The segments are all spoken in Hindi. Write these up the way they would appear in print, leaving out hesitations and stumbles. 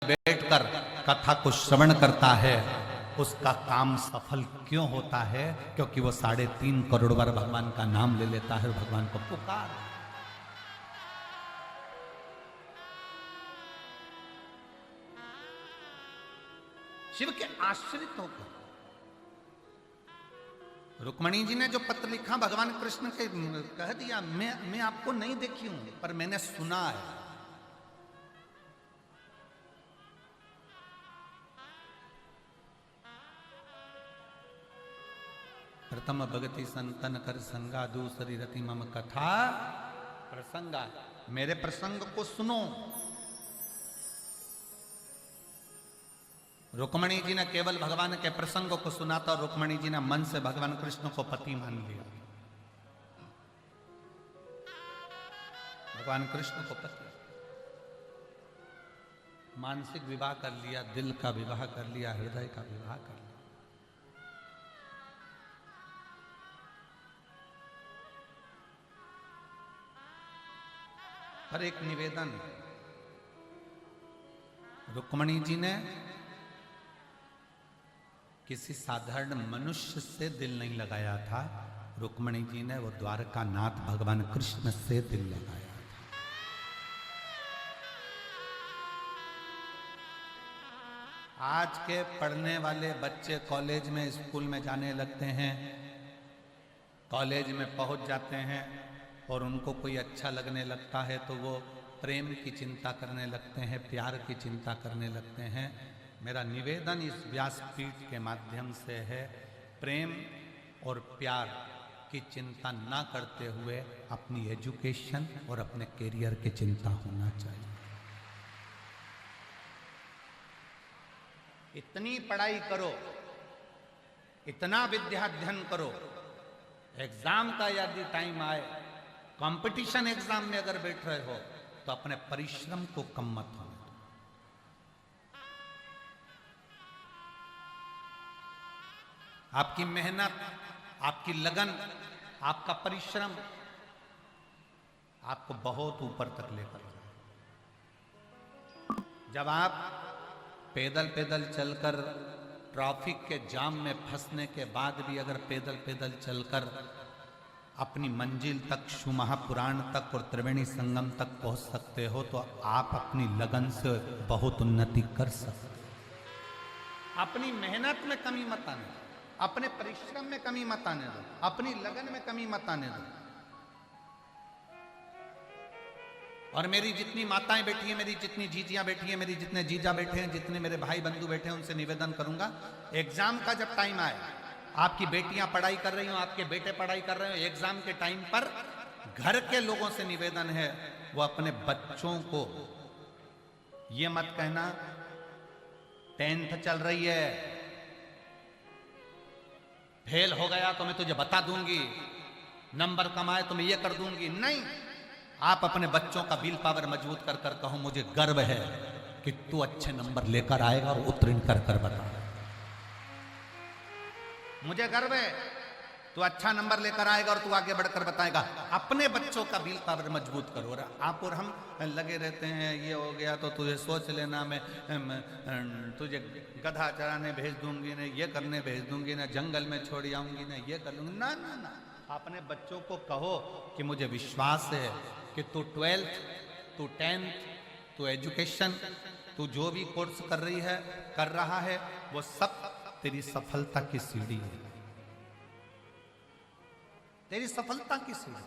बैठकर कथा को श्रवण करता है उसका काम सफल क्यों होता है? क्योंकि वो 3.5 करोड़ बार भगवान का नाम ले लेता है और भगवान को पुकार। शिव के आश्रित होकर रुक्मणी जी ने जो पत्र लिखा भगवान कृष्ण के कह दिया, मैं आपको नहीं देखी हूं पर मैंने सुना है। प्रथम भगति संतन कर संगा, दूसरी रति मम कथा प्रसंगा। मेरे प्रसंग को सुनो। रुक्मणी जी ने केवल भगवान के प्रसंग को सुना था और रुक्मणी जी ने मन से भगवान कृष्ण को पति मान लिया। भगवान कृष्ण को पति, मानसिक विवाह कर लिया, दिल का विवाह कर लिया, हृदय का विवाह कर लिया। पर एक निवेदन, रुक्मणी जी ने किसी साधारण मनुष्य से दिल नहीं लगाया था, रुक्मणी जी ने वो द्वारका नाथ भगवान कृष्ण से दिल लगाया था। आज के पढ़ने वाले बच्चे कॉलेज में, स्कूल में जाने लगते हैं, कॉलेज में पहुंच जाते हैं और उनको कोई अच्छा लगने लगता है तो वो प्रेम की चिंता करने लगते हैं, प्यार की चिंता करने लगते हैं। मेरा निवेदन इस व्यासपीठ के माध्यम से है, प्रेम और प्यार की चिंता ना करते हुए अपनी एजुकेशन और अपने करियर की चिंता होना चाहिए। इतनी पढ़ाई करो, इतना विद्याध्ययन करो, एग्जाम का यदि टाइम आए, कंपटीशन एग्जाम में अगर बैठ रहे हो तो अपने परिश्रम को कम मत होने दो। आपकी मेहनत, आपकी लगन, आपका परिश्रम आपको बहुत ऊपर तक लेकर जाए। जब आप पैदल पैदल चलकर ट्रैफिक के जाम में फंसने के बाद भी अगर पैदल पैदल चलकर अपनी मंजिल तक, शिवमहापुराण तक और त्रिवेणी संगम तक पहुंच सकते हो तो आप अपनी लगन से बहुत उन्नति कर सकते हो। अपनी मेहनत में कमी मत आने दो, अपने परिश्रम में कमी मत आने दो, अपनी लगन में कमी मत आने दो। और मेरी जितनी माताएं बैठी हैं, मेरी जितनी जीजियां बैठी हैं, मेरी जितने जीजा बैठे हैं, जितने मेरे भाई बंधु बैठे हैं, उनसे निवेदन करूंगा, एग्जाम का जब टाइम आए, आपकी बेटियां पढ़ाई कर रही हो, आपके बेटे पढ़ाई कर रहे हो, एग्जाम के टाइम पर घर के लोगों से निवेदन है वो अपने बच्चों को ये मत कहना 10th चल रही है, फेल हो गया तो मैं तुझे बता दूंगी, नंबर कम आए तो मैं ये कर दूंगी। नहीं, आप अपने बच्चों का विल पावर मजबूत कर कर कहो मुझे गर्व है कि तू अच्छे नंबर लेकर आएगा और उत्तीर्ण कर कर बता। मुझे गर्व है तू अच्छा नंबर लेकर आएगा और तू आगे बढ़कर बताएगा। अपने बच्चों का विल पावर मजबूत करो। आप और हम लगे रहते हैं, ये हो गया तो तुझे सोच लेना, मैं तुझे गधा चराने भेज दूंगी ना, ये करने भेज दूंगी ना, जंगल में छोड़ आऊंगी ना, ये कर लूंगी ना। ना ना, अपने बच्चों को कहो कि मुझे विश्वास है कि तू 12th, तू 10th, तू एजुकेशन, तू जो भी कोर्स कर रही है, कर रहा है, वो सब तेरी सफलता की सीढ़ी है, तेरी सफलता की सीढ़ी।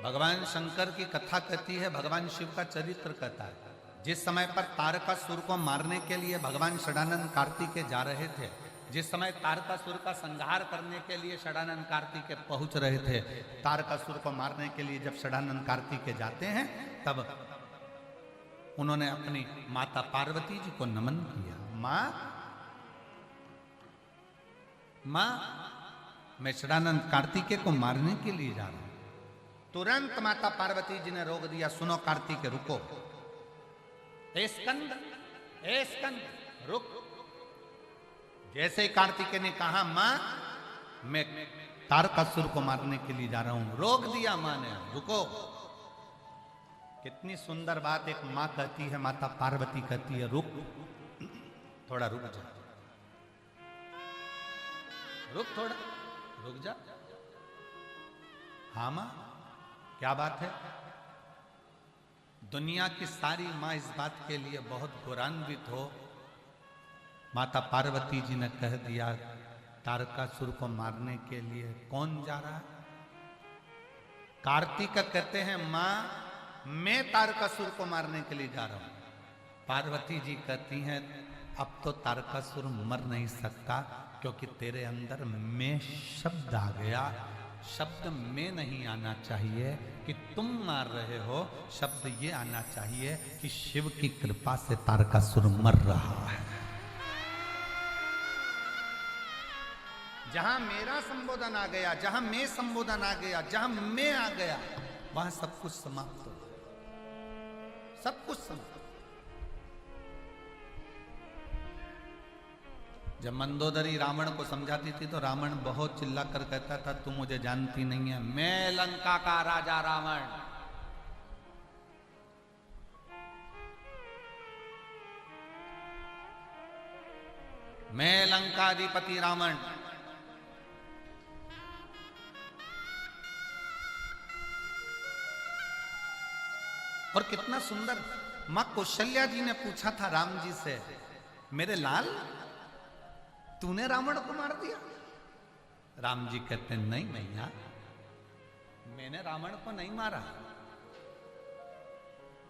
भगवान शंकर की कथा कहती है, भगवान शिव का चरित्र कहता है। जिस समय पर तारकासुर को मारने के लिए भगवान षडानंद कार्तिकेय जा रहे थे, जिस समय तारकासुर का संहार करने के लिए षडानंद कार्तिकेय पहुंच रहे थे, तारकासुर को मारने के लिए जब षडानंद कार्तिकेय जाते हैं तब उन्होंने अपनी माता पार्वती जी को नमन किया। मां, मैं षडानंद कार्तिकेय को मारने के लिए जा रहा हूं। तुरंत माता पार्वती जी ने रोक दिया, सुनो कार्तिकेय रुको, ए स्कंद रुक। जैसे ही कार्तिकेय ने कहा मां मैं तारकासुर को मारने के लिए जा रहा हूं, रोक दिया मां ने, रुको। कितनी सुंदर बात एक माँ कहती है, माता पार्वती कहती है, रुक, थोड़ा रुक जा, रुक, थोड़ा रुक जा। हाँ माँ, क्या बात है? दुनिया की सारी माँ इस बात के लिए बहुत गौरवान्वित हो। माता पार्वती जी ने कह दिया, तारकासुर को मारने के लिए कौन जा रहा है? कार्तिक कहते हैं, माँ मैं तारकासुर को मारने के लिए जा रहा हूं। पार्वती जी कहती हैं, अब तो तारकासुर मर नहीं सकता, क्योंकि तेरे अंदर मैं शब्द आ गया। शब्द में नहीं आना चाहिए कि तुम मार रहे हो, शब्द ये आना चाहिए कि शिव की कृपा से तारकासुर मर रहा है। जहां मेरा संबोधन आ गया, जहां मैं संबोधन आ गया, जहां मैं आ गया, वहां सब कुछ समाप्त हो, सब कुछ समाप्त। जब मंदोदरी रावण को समझाती थी तो रावण बहुत चिल्ला कर कहता था, तू मुझे जानती नहीं है, मैं लंका का राजा रावण। मैं लंकाधिपति रावण। और कितना सुंदर मां कौशल्या जी ने पूछा था राम जी से, मेरे लाल तूने रावण को मार दिया? राम जी कहते नहीं मैया, मैंने रावण को नहीं मारा,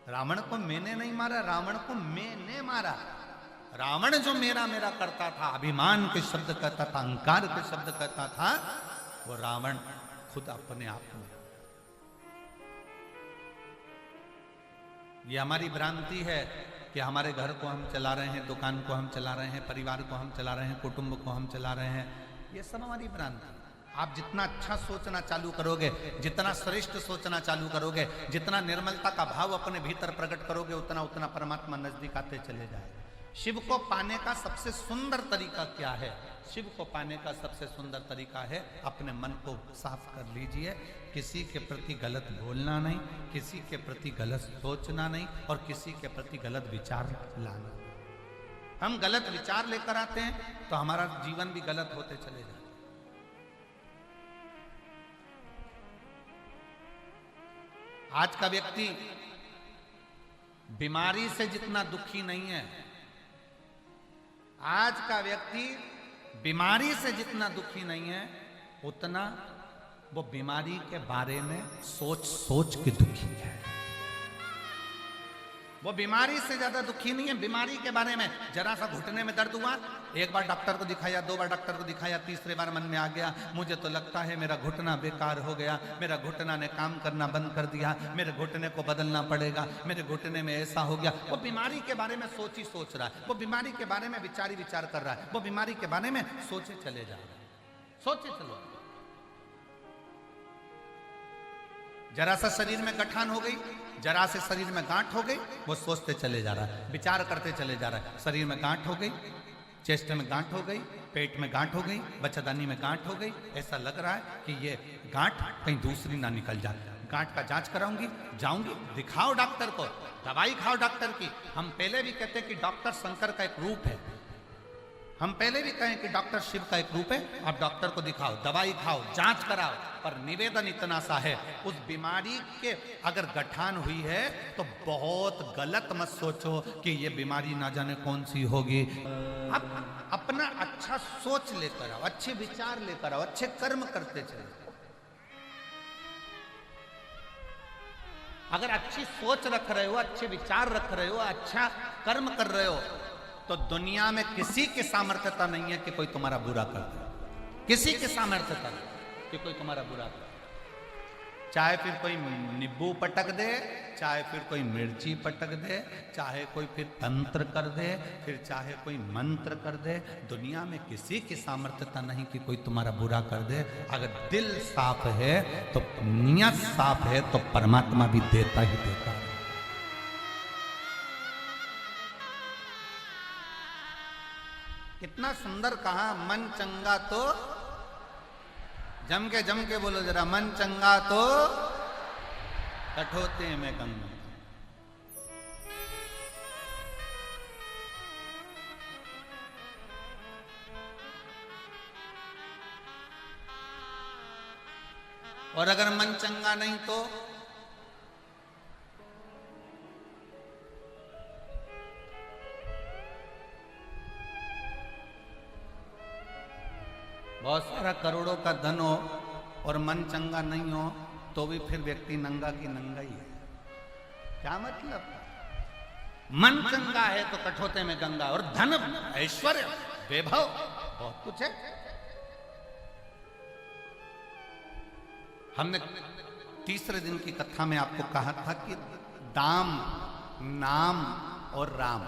रावण को मैंने नहीं मारा, रावण को मैंने मारा। रावण जो मेरा मेरा करता था, अभिमान के शब्द कहता था, अहंकार के शब्द कहता था, वो रावण खुद अपने आप में। ये हमारी भ्रांति है कि हमारे घर को हम चला रहे हैं, दुकान को हम चला रहे हैं, परिवार को हम चला रहे हैं, कुटुंब को हम चला रहे हैं, ये सब हमारी भ्रांति। आप जितना अच्छा सोचना चालू करोगे, जितना श्रेष्ठ सोचना चालू करोगे, जितना निर्मलता का भाव अपने भीतर प्रकट करोगे, उतना उतना परमात्मा नजदीक आते चले जाएगा। शिव को पाने का सबसे सुंदर तरीका क्या है? शिव को पाने का सबसे सुंदर तरीका है, अपने मन को साफ कर लीजिए, किसी के प्रति गलत बोलना नहीं, किसी के प्रति गलत सोचना नहीं, और किसी के प्रति गलत विचार लाना। हम गलत विचार लेकर आते हैं तो हमारा जीवन भी गलत होते चले जाते। आज का व्यक्ति बीमारी से जितना दुखी नहीं है, आज का व्यक्ति बीमारी से जितना दुखी नहीं है, उतना वो बीमारी के बारे में सोच सोच के दुखी है। वो बीमारी से ज्यादा दुखी नहीं है, बीमारी के बारे में जरा सा घुटने में दर्द हुआ, एक बार डॉक्टर को दिखाया, 2 बार डॉक्टर को दिखाया, तीसरे बार मन में आ गया, मुझे तो लगता है मेरा घुटना बेकार हो गया, मेरा घुटना ने काम करना बंद कर दिया, मेरे घुटने को बदलना पड़ेगा, मेरे घुटने में ऐसा हो गया। वो बीमारी के बारे में सोच ही सोच रहा है, वो बीमारी के बारे में विचार ही विचार कर रहा है, वो बीमारी के बारे में सोचे चले जा रहा है, सोचे चलो। जरा सा शरीर में गठान हो गई, जरा से शरीर में गांठ हो गई, वो सोचते चले जा रहा है, विचार करते चले जा रहा है। शरीर में गांठ हो गई, चेस्ट में गांठ हो गई, पेट में गांठ हो गई, बच्चादानी में गांठ हो गई, ऐसा लग रहा है कि ये गांठ कहीं दूसरी ना निकल जाए। गांठ का जांच कराऊंगी, जाऊंगी, दिखाओ डॉक्टर को, दवाई खाओ डॉक्टर की। हम पहले भी कहते हैं कि डॉक्टर शंकर का एक रूप है, हम पहले भी कहें कि डॉक्टर शिव का एक रूप है। आप डॉक्टर को दिखाओ, दवाई खाओ, जांच कराओ, पर निवेदन इतना सा है, उस बीमारी के अगर गठान हुई है तो बहुत गलत मत सोचो कि ये बीमारी ना जाने कौन सी होगी। आप अपना अच्छा सोच लेकर आओ, अच्छे विचार लेकर आओ, अच्छे कर्म करते चले। अगर अच्छी सोच रख रहे हो, अच्छे विचार रख रहे हो, अच्छा कर्म कर रहे हो, तो दुनिया में किसी की सामर्थ्यता नहीं है कि कोई तुम्हारा बुरा कर दे, किसी की सामर्थ्यता नहीं कि कोई तुम्हारा बुरा कर दे। चाहे फिर कोई नींबू पटक दे, चाहे फिर कोई मिर्ची पटक दे, चाहे कोई फिर तंत्र कर दे, फिर चाहे कोई मंत्र कर दे, दुनिया में किसी की सामर्थ्यता नहीं कि कोई तुम्हारा बुरा कर दे। अगर दिल साफ है तो नियत साफ है तो परमात्मा भी देता ही देता है। कितना सुंदर कहा, मन चंगा तो, जम के बोलो जरा, मन चंगा तो कठोते में गंगा। और अगर मन चंगा नहीं तो बहुत सारा करोड़ों का धन हो और मन चंगा नहीं हो तो भी फिर व्यक्ति नंगा की नंगा ही है। क्या मतलब? मन चंगा है तो कठोते में गंगा, और धन ऐश्वर्य वैभव बहुत कुछ है। हमने तीसरे दिन की कथा में आपको कहा था कि दाम, नाम और राम।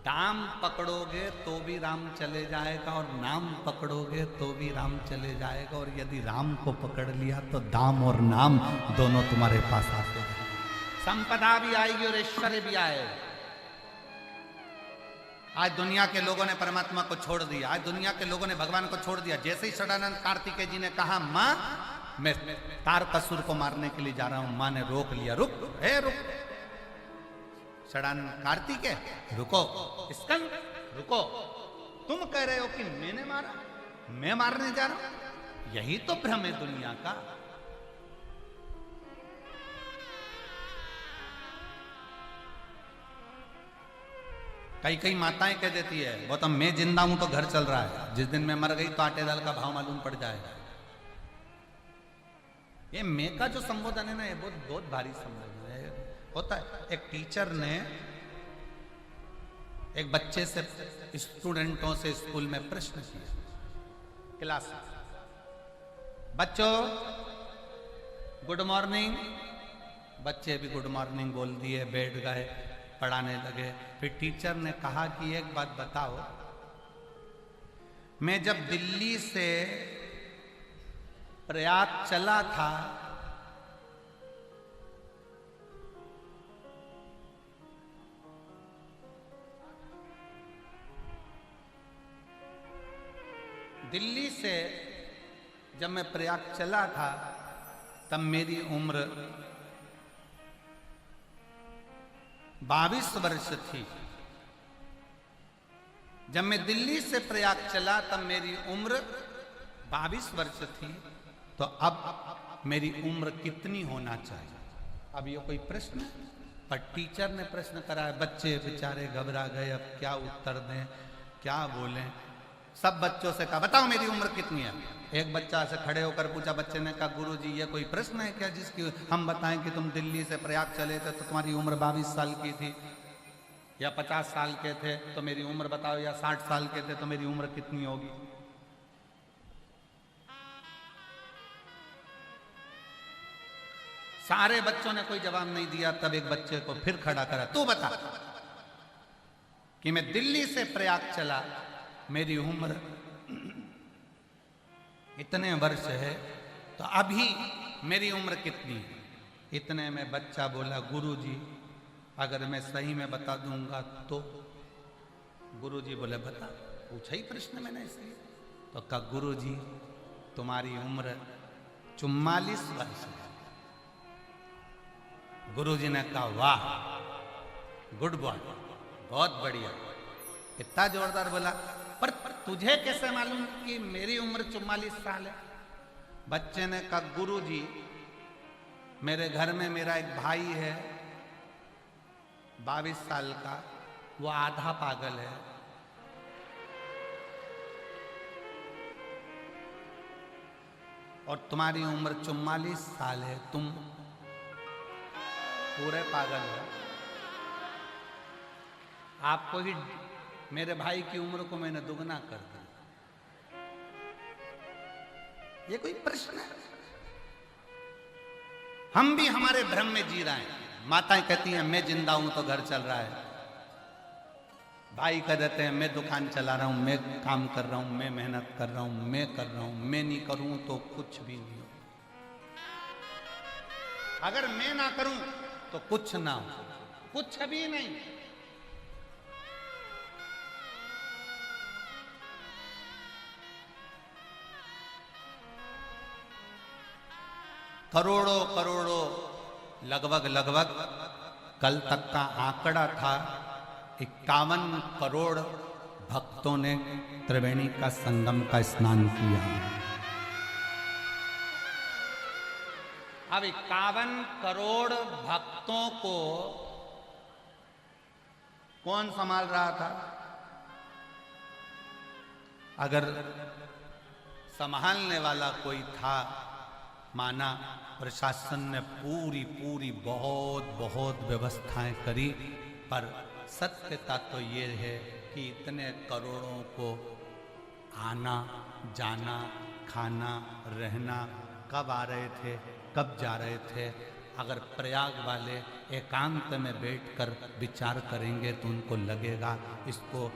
दाम पकड़ोगे तो भी राम चले जाएगा और नाम पकड़ोगे तो भी राम चले जाएगा, और यदि राम को पकड़ लिया तो दाम और नाम दोनों तुम्हारे पास आते हैं। संपदा भी आएगी और ऐश्वर्य भी आएगा। आज दुनिया के लोगों ने परमात्मा को छोड़ दिया, आज दुनिया के लोगों ने भगवान को छोड़ दिया। जैसे ही षडानंद कार्तिकेय जी ने कहा मां मैं तारकासुर को मारने के लिए जा रहा हूं, मां ने रोक लिया। रुक रुक षडानंद कार्तिकेय रुको, स्कंद रुको, तुम कह रहे हो कि मैंने मारा, मैं मारने जा रहा हूं? यही तो भ्रम है दुनिया का। कई कई माताएं कह देती है वो तो मैं जिंदा हूं तो घर चल रहा है, जिस दिन मैं मर गई तो आटे दाल का भाव मालूम पड़ जाएगा। ये मैं का जो संबोधन है ना, ये बहुत भारी संबोधन है। होता है एक टीचर ने एक बच्चे से, स्टूडेंटों से स्कूल में प्रश्न किया क्लास में, बच्चों गुड मॉर्निंग। बच्चे भी गुड मॉर्निंग बोल दिए, बैठ गए, पढ़ाने लगे। फिर टीचर ने कहा कि एक बात बताओ, मैं जब दिल्ली से प्रयाग चला था दिल्ली से जब मैं प्रयाग चला था तब मेरी उम्र 22 वर्ष थी। जब मैं दिल्ली से प्रयाग चला तब मेरी उम्र 22 वर्ष थी, तो अब मेरी उम्र कितनी होना चाहिए? अब ये कोई प्रश्न है? पर टीचर ने प्रश्न कराया, बच्चे बेचारे घबरा गए, अब क्या उत्तर दें, क्या बोलें। सब बच्चों से कहा बताओ मेरी उम्र कितनी है। एक बच्चा से खड़े होकर पूछा, बच्चे ने कहा गुरुजी ये कोई प्रश्न है क्या जिसकी हम बताएं कि तुम दिल्ली से प्रयाग चले थे तो तुम्हारी उम्र 22 साल की थी, या 50 साल के थे तो मेरी उम्र बताओ, या 60 साल के थे तो मेरी उम्र कितनी होगी? सारे बच्चों ने कोई जवाब नहीं दिया। तब एक बच्चे को फिर खड़ा करा, तू बता कि मैं दिल्ली से प्रयाग चला, मेरी उम्र इतने वर्ष है, तो अभी मेरी उम्र कितनी है? इतने में बच्चा बोला, गुरुजी अगर मैं सही में बता दूंगा तो? गुरुजी बोले बता, पूछा ही प्रश्न मैंने इसलिए। तो कहा गुरुजी तुम्हारी उम्र 44 वर्ष है। गुरुजी ने कहा वाह, गुड बॉय, बहुत बढ़िया। इतना जोरदार बोला, पर तुझे कैसे मालूम कि मेरी उम्र 44 साल है? बच्चे ने कहा गुरुजी मेरे घर में मेरा एक भाई है 22 साल का, वो आधा पागल है। और तुम्हारी उम्र 44 साल है, तुम पूरे पागल हो। आपको ही, मेरे भाई की उम्र को मैंने दुगना कर दिया। ये कोई प्रश्न है? हम भी हमारे भ्रम में जी रहे हैं। माताएं कहती हैं मैं जिंदा हूं तो घर चल रहा है, भाई कह देते हैं मैं दुकान चला रहा हूं, मैं काम कर रहा हूं, मैं मेहनत कर रहा हूं, मैं कर रहा हूं, मैं नहीं करूं तो कुछ भी नहीं हो। अगर मैं ना करूं तो कुछ ना हो, कुछ भी नहीं। करोड़ों करोड़ों, लगभग कल तक का आंकड़ा था 51 करोड़ भक्तों ने त्रिवेणी का संगम का स्नान किया। अब 51 करोड़ भक्तों को कौन संभाल रहा था? अगर संभालने वाला कोई था, माना प्रशासन ने पूरी पूरी बहुत व्यवस्थाएं करी, पर सत्यता तो ये है कि इतने करोड़ों को आना जाना, खाना, रहना, कब आ रहे थे, कब जा रहे थे, अगर प्रयाग वाले एकांत में बैठकर विचार करेंगे तो उनको लगेगा इसको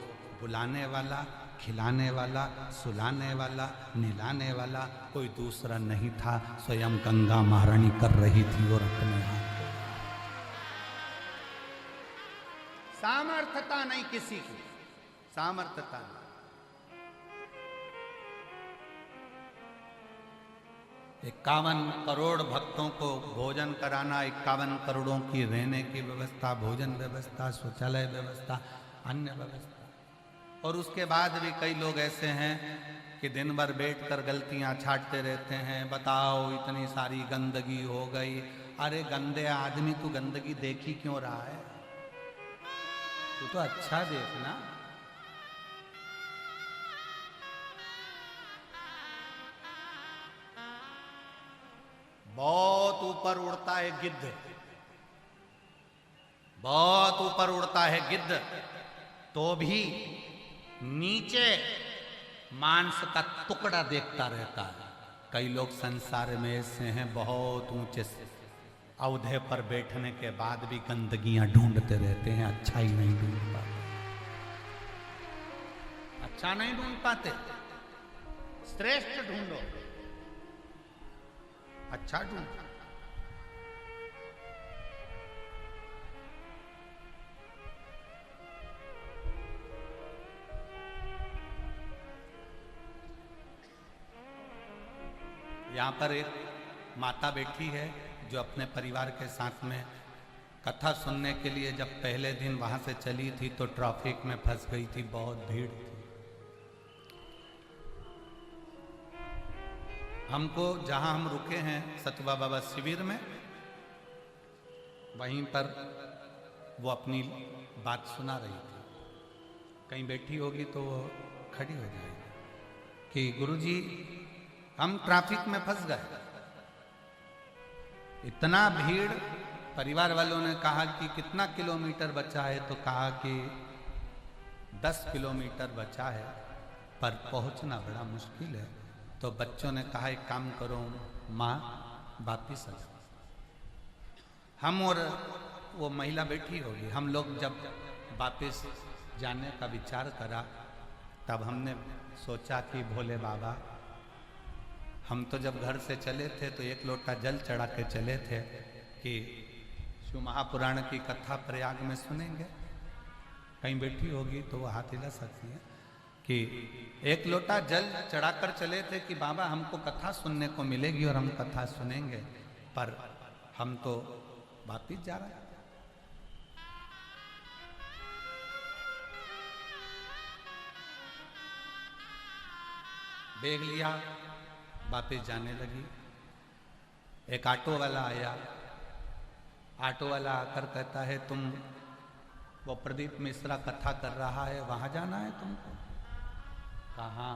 बुलाने वाला, खिलाने वाला, सुलाने वाला, निलाने वाला कोई दूसरा नहीं था, स्वयं गंगा महारानी कर रही थी और अपने हाथ। सामर्थ्यता नहीं किसी की, सामर्थ्यता नहीं। 51 करोड़ भक्तों को भोजन कराना, 51 करोड़ों की रहने की व्यवस्था, भोजन व्यवस्था, शौचालय व्यवस्था, अन्य व्यवस्था। और उसके बाद भी कई लोग ऐसे हैं कि दिन भर बैठकर गलतियां छांटते रहते हैं। बताओ इतनी सारी गंदगी हो गई। अरे गंदे आदमी, तू गंदगी देख ही क्यों रहा है? तू तो अच्छा देखना। बहुत ऊपर उड़ता है गिद्ध, बहुत ऊपर उड़ता है गिद्ध, तो भी नीचे मांस का टुकड़ा देखता रहता है। कई लोग संसार में ऐसे हैं, बहुत ऊंचे औहदे पर बैठने के बाद भी गंदगियां ढूंढते रहते हैं, अच्छा ही नहीं ढूंढ पाते, अच्छा नहीं ढूंढ पाते। श्रेष्ठ ढूंढो, अच्छा ढूंढो। यहाँ पर एक माता बैठी है जो अपने परिवार के साथ में कथा सुनने के लिए जब पहले दिन वहां से चली थी तो ट्रैफिक में फंस गई थी, बहुत भीड़ थी। हमको जहां हम रुके हैं सतवा बाबा शिविर में, वहीं पर वो अपनी बात सुना रही थी। कहीं बैठी होगी तो वो खड़ी हो जाएगी कि गुरुजी हम ट्रैफिक में फंस गए, इतना भीड़। परिवार वालों ने कहा कि कितना किलोमीटर बचा है, तो कहा कि 10 किलोमीटर बचा है, पर पहुंचना बड़ा मुश्किल है। तो बच्चों ने कहा एक काम करो माँ, वापिस आ जाओ। हम और वो महिला बैठी होगी, हम लोग जब वापिस जाने का विचार करा, तब हमने सोचा कि भोले बाबा, हम तो जब घर से चले थे तो एक लोटा जल चढ़ा के चले थे कि शिव महापुराण की कथा प्रयाग में सुनेंगे। कहीं बैठी होगी तो वो हाथ हिला सकती है कि एक लोटा जल चढ़ाकर चले थे कि बाबा हमको कथा सुनने को मिलेगी और हम कथा सुनेंगे, पर हम तो वापिस जा रहे हैं। बैग लिया, वापिस जाने लगी। एक ऑटो वाला आया, ऑटो वाला आकर कहता है तुम वो प्रदीप मिश्रा कथा कर रहा है, वहां जाना है तुमको? कहाँ?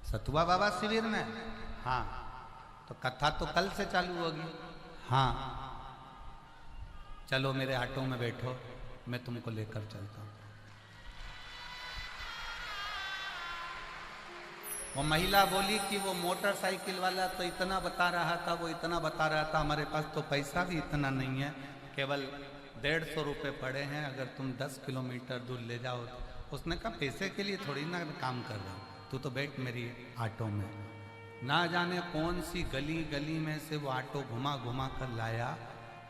सतुआ बाबा शिविर में। हाँ, तो कथा तो कल से चालू होगी। हाँ, चलो मेरे ऑटो में बैठो, मैं तुमको लेकर चलता हूँ। वो महिला बोली कि वो मोटरसाइकिल वाला तो इतना बता रहा था, वो इतना बता रहा था, हमारे पास तो पैसा भी इतना नहीं है, केवल 150 रुपये पड़े हैं, अगर तुम 10 किलोमीटर दूर ले जाओ। उसने कहा पैसे के लिए थोड़ी ना काम कर रहा हूँ, तू तो बैठ मेरी ऑटो में। ना जाने कौन सी गली गली में से वो ऑटो घुमा घुमा कर लाया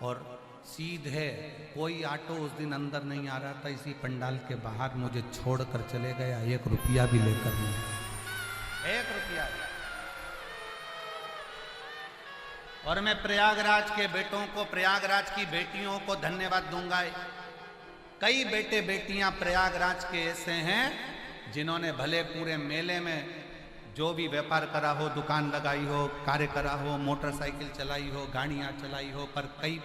और सीधे कोई ऑटो उस दिन अंदर नहीं आ रहा था, इसी पंडाल के बाहर मुझे छोड़कर चले गया, 1 रुपया भी लेकर नहीं, 1 रुपया। और मैं प्रयागराज के बेटों को, प्रयागराज की बेटियों को धन्यवाद दूंगा। कई बेटे बेटियां प्रयागराज के ऐसे हैं जिन्होंने भले पूरे मेले में जो भी व्यापार करा हो, दुकान लगाई हो, कार्य करा हो, मोटरसाइकिल चलाई हो, गाड़ियां चलाई हो, पर कई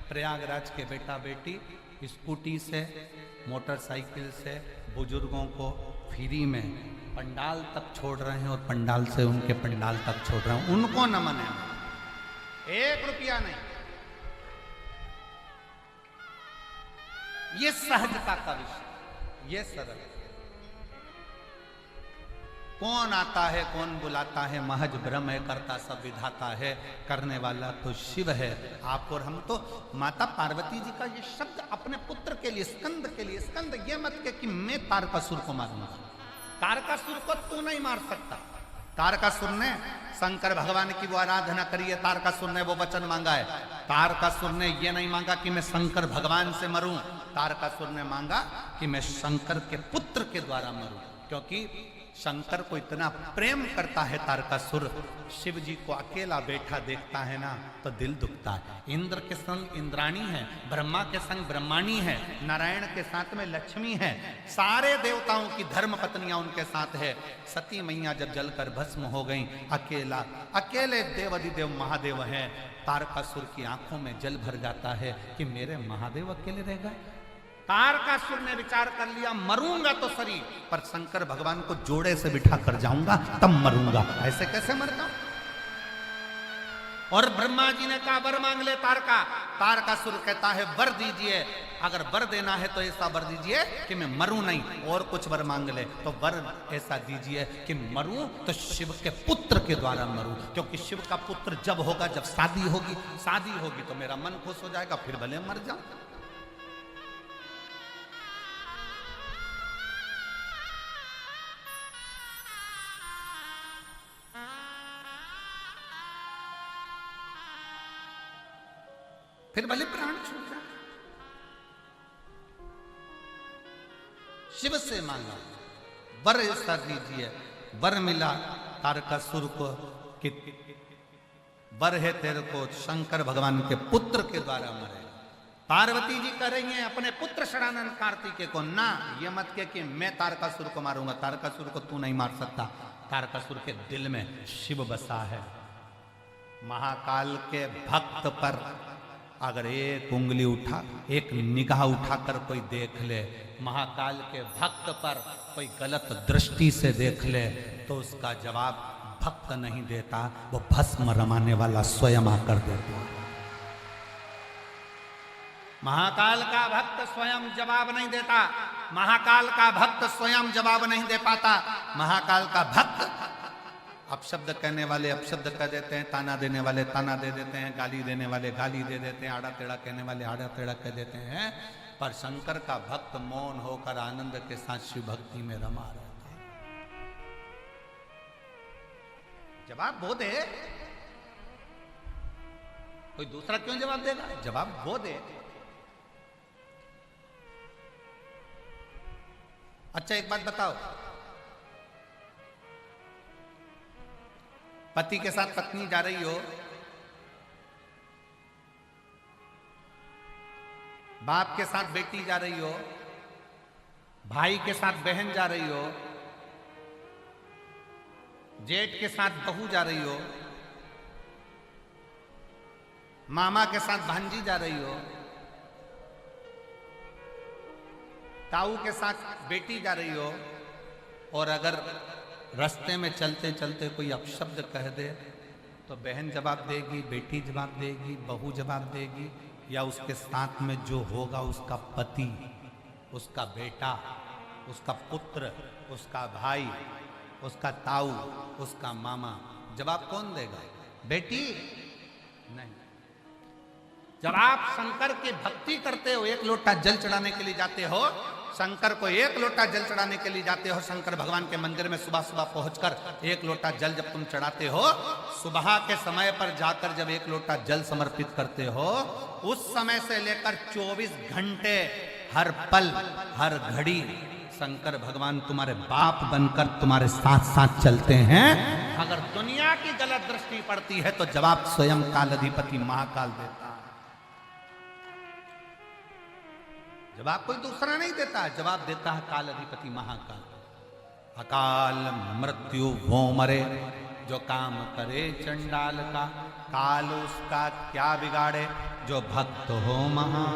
प्रयागराज के बेटा बेटी स्कूटी से, मोटरसाइकिल से बुजुर्गों को फ्री में पंडाल तक छोड़ रहे हैं और पंडाल से उनके पंडाल तक छोड़ रहे हैं। उनको नमन है, 1 रुपया नहीं। ये सहजता का विषय, ये सरल। कौन आता है कौन बुलाता है, महज ब्रह्म है, करता सब विधाता है, करने वाला तो शिव है। आप और हम तो माता पार्वती जी का ये शब्द अपने पुत्र के लिए, स्कंद के लिए, स्कंद ये मत के कि मैं तारकासुर को मारूंगा। तारकासुर को तू नहीं मार सकता। तारकासुर ने शंकर भगवान की वो आराधना करी है, तारकासुर ने वो वचन मांगा है। तारकासुर ने ये नहीं मांगा कि मैं शंकर भगवान से मरूं, तारकासुर ने मांगा कि मैं शंकर के पुत्र के द्वारा मरूं, क्योंकि शंकर को इतना प्रेम करता है तारकासुर। शिव जी को अकेला बैठा देखता है ना तो दिल दुखता है। इंद्र के संग इंद्राणी है, ब्रह्मा के संग ब्रह्माणी है, नारायण के साथ में लक्ष्मी है, सारे देवताओं की धर्म पत्नियां उनके साथ है। सती मैया जब जलकर भस्म हो गई, अकेला अकेले देवाधिदेव महादेव हैं। तारकासुर की आंखों में जल भर जाता है कि मेरे महादेव अकेले रह गए। तारकासुर ने विचार कर लिया, मरूंगा तो सही, पर शंकर भगवान को जोड़े से बिठा कर जाऊंगा तब मरूंगा, ऐसे कैसे मर जाऊं। और ब्रह्मा जी ने कहा वर मांग ले तारकासुर कहता है वर दीजिए, अगर वर देना है तो ऐसा वर दीजिए कि मैं मरूं नहीं, और कुछ वर मांग ले तो वर ऐसा दीजिए कि मरूं तो शिव के पुत्र के द्वारा मरूं, क्योंकि शिव का पुत्र जब होगा, जब शादी होगी तो मेरा मन खुश हो जाएगा, फिर भले मर जाऊं। फिर भले प्राण छूट जाए। शिव से मांगा वर ऐसा दीजिए, वर मिला तारकासुर को कि वर है तेरे को शंकर भगवान के पुत्र के द्वारा मरे। पार्वती जी कह रही हैं अपने पुत्र षडानंद कार्तिकेय को, ना ये मत के कि मैं तारकासुर को मारूंगा, तारकासुर को तू नहीं मार सकता। तारकासुर के दिल में शिव बसा है। महाकाल के भक्त पर अगर एक उंगली उठा, एक निगाह उठाकर कोई देख ले, महाकाल के भक्त पर कोई गलत दृष्टि से देख ले, तो उसका जवाब भक्त नहीं देता, वो भस्म रमाने वाला स्वयं आकर देता। महाकाल का भक्त स्वयं जवाब नहीं देता, महाकाल का भक्त स्वयं जवाब नहीं दे पाता। महाकाल का भक्त अपशब्द कहने वाले अपशब्द कह देते हैं, ताना देने वाले ताना दे देते हैं, गाली देने वाले गाली दे देते हैं, आड़ा टेढ़ा कहने वाले आड़ा टेढ़ा कह देते हैं, पर शंकर का भक्त मौन होकर आनंद के साथ शिव भक्ति में रमा रहता है। जवाब वो दे, कोई दूसरा क्यों जवाब देगा, जवाब वो दे। अच्छा एक बात बताओ, पति के साथ पत्नी जा रही हो, बाप के साथ बेटी जा रही हो, भाई के साथ बहन जा रही हो, जेठ के साथ बहू जा रही हो, मामा के साथ भांजी जा रही हो, ताऊ के साथ बेटी जा रही हो, और अगर रास्ते में चलते चलते कोई अपशब्द कह दे तो बहन जवाब देगी, बेटी जवाब देगी, बहू जवाब देगी, या उसके साथ में जो होगा उसका पति, उसका बेटा, उसका पुत्र, उसका भाई, उसका ताऊ, उसका मामा, जवाब कौन देगा, बेटी नहीं। जब आप शंकर की भक्ति करते हो, एक लोटा जल चढ़ाने के लिए जाते हो, शंकर को एक लोटा जल चढ़ाने के लिए जाते हो, शंकर भगवान के मंदिर में सुबह सुबह पहुंचकर एक लोटा जल जब तुम चढ़ाते हो, सुबह के समय पर जाकर जब एक लोटा जल समर्पित करते हो, उस समय से लेकर 24 घंटे हर पल हर घड़ी शंकर भगवान तुम्हारे बाप बनकर तुम्हारे साथ साथ चलते हैं। अगर दुनिया की गलत दृष्टि पड़ती है तो जवाब स्वयं काल अधिपति महाकाल देता है। जवाब कोई दूसरा नहीं देता है, जवाब देता है काल अधिपति महाकाल। अकाल मृत्यु वो मरे, जो काम करे चंडाल का, काल उसका क्या बिगाड़े, जो भक्त हो महा।